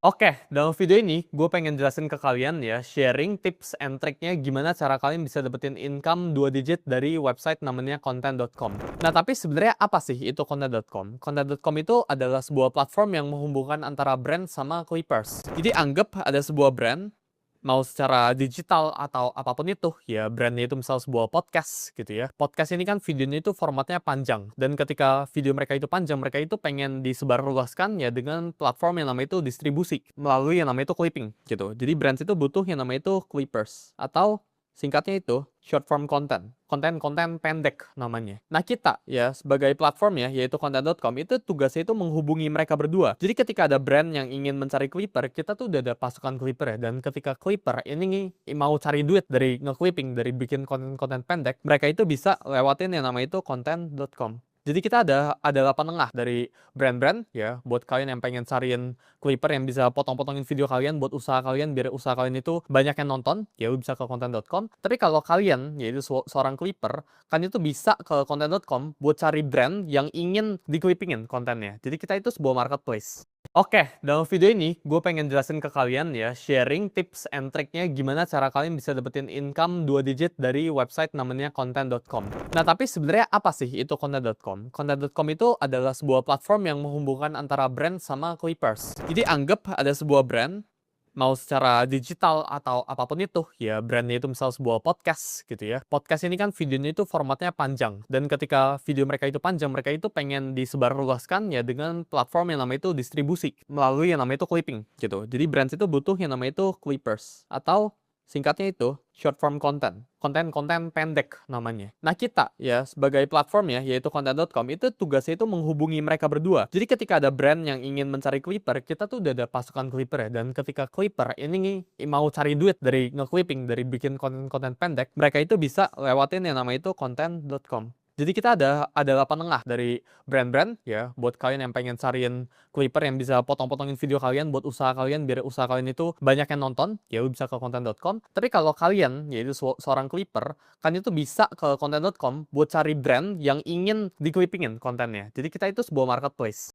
Oke, dalam video ini gue pengen jelasin ke kalian ya, sharing tips and triknya gimana cara kalian bisa dapetin income 2 digit dari website namanya content.com. Nah, tapi sebenarnya apa sih itu content.com? Content.com itu adalah sebuah platform yang menghubungkan antara brand sama clippers. Jadi anggap ada sebuah brand, mau secara digital atau apapun itu, ya brandnya itu misal sebuah podcast gitu ya. Podcast ini kan videonya itu formatnya panjang, dan ketika video mereka itu panjang, mereka itu pengen disebarluaskan ya dengan platform yang namanya itu distribusi, melalui yang namanya itu clipping gitu. Jadi brand itu butuh yang namanya itu clippers, atau singkatnya itu short form content, konten-konten pendek namanya. Nah kita ya sebagai platform ya, yaitu content.com, itu tugasnya itu menghubungi mereka berdua. Jadi ketika ada brand yang ingin mencari clipper, kita tuh udah ada pasukan clipper ya. Dan ketika clipper ini mau cari duit dari nge-clipping, dari bikin konten-konten pendek, mereka itu bisa lewatin yang namanya itu content.com. Jadi kita ada penengah dari brand-brand ya, buat kalian yang pengen cariin clipper yang bisa potong-potongin video kalian buat usaha kalian, biar usaha kalian itu banyak yang nonton, ya bisa ke content.com. Tapi kalau kalian yaitu seorang clipper, kan itu bisa ke content.com buat cari brand yang ingin di-clippingin kontennya. Jadi kita itu sebuah marketplace. Oke, dalam video ini gue pengen jelasin ke kalian ya, sharing tips and triknya gimana cara kalian bisa dapetin income 2 digit dari website namanya content.com. Nah, tapi sebenarnya apa sih itu content.com? Content.com itu adalah sebuah platform yang menghubungkan antara brand sama clippers. Jadi anggap ada sebuah brand, mau secara digital atau apapun itu, ya brandnya itu misal sebuah podcast gitu ya. Podcast ini kan videonya itu formatnya panjang, dan ketika video mereka itu panjang, mereka itu pengen disebarluaskan ya dengan platform yang namanya itu distribusi, melalui yang namanya itu clipping gitu. Jadi brand itu butuh yang namanya itu clippers, atau singkatnya itu short form content, konten-konten pendek namanya. Nah kita ya sebagai platform ya, yaitu content.com, itu tugasnya itu menghubungi mereka berdua. Jadi ketika ada brand yang ingin mencari clipper, kita tuh udah ada pasukan clipper ya. Dan ketika clipper ini mau cari duit dari nge-clipping, dari bikin konten-konten pendek, mereka itu bisa lewatin yang namanya itu content.com. Jadi kita ada penengah dari brand-brand ya, buat kalian yang pengen cariin clipper yang bisa potong-potongin video kalian buat usaha kalian, biar usaha kalian itu banyak yang nonton, ya bisa ke content.com. Tapi kalau kalian yaitu seorang clipper, kan itu bisa ke content.com buat cari brand yang ingin di-clippingin kontennya. Jadi kita itu sebuah marketplace.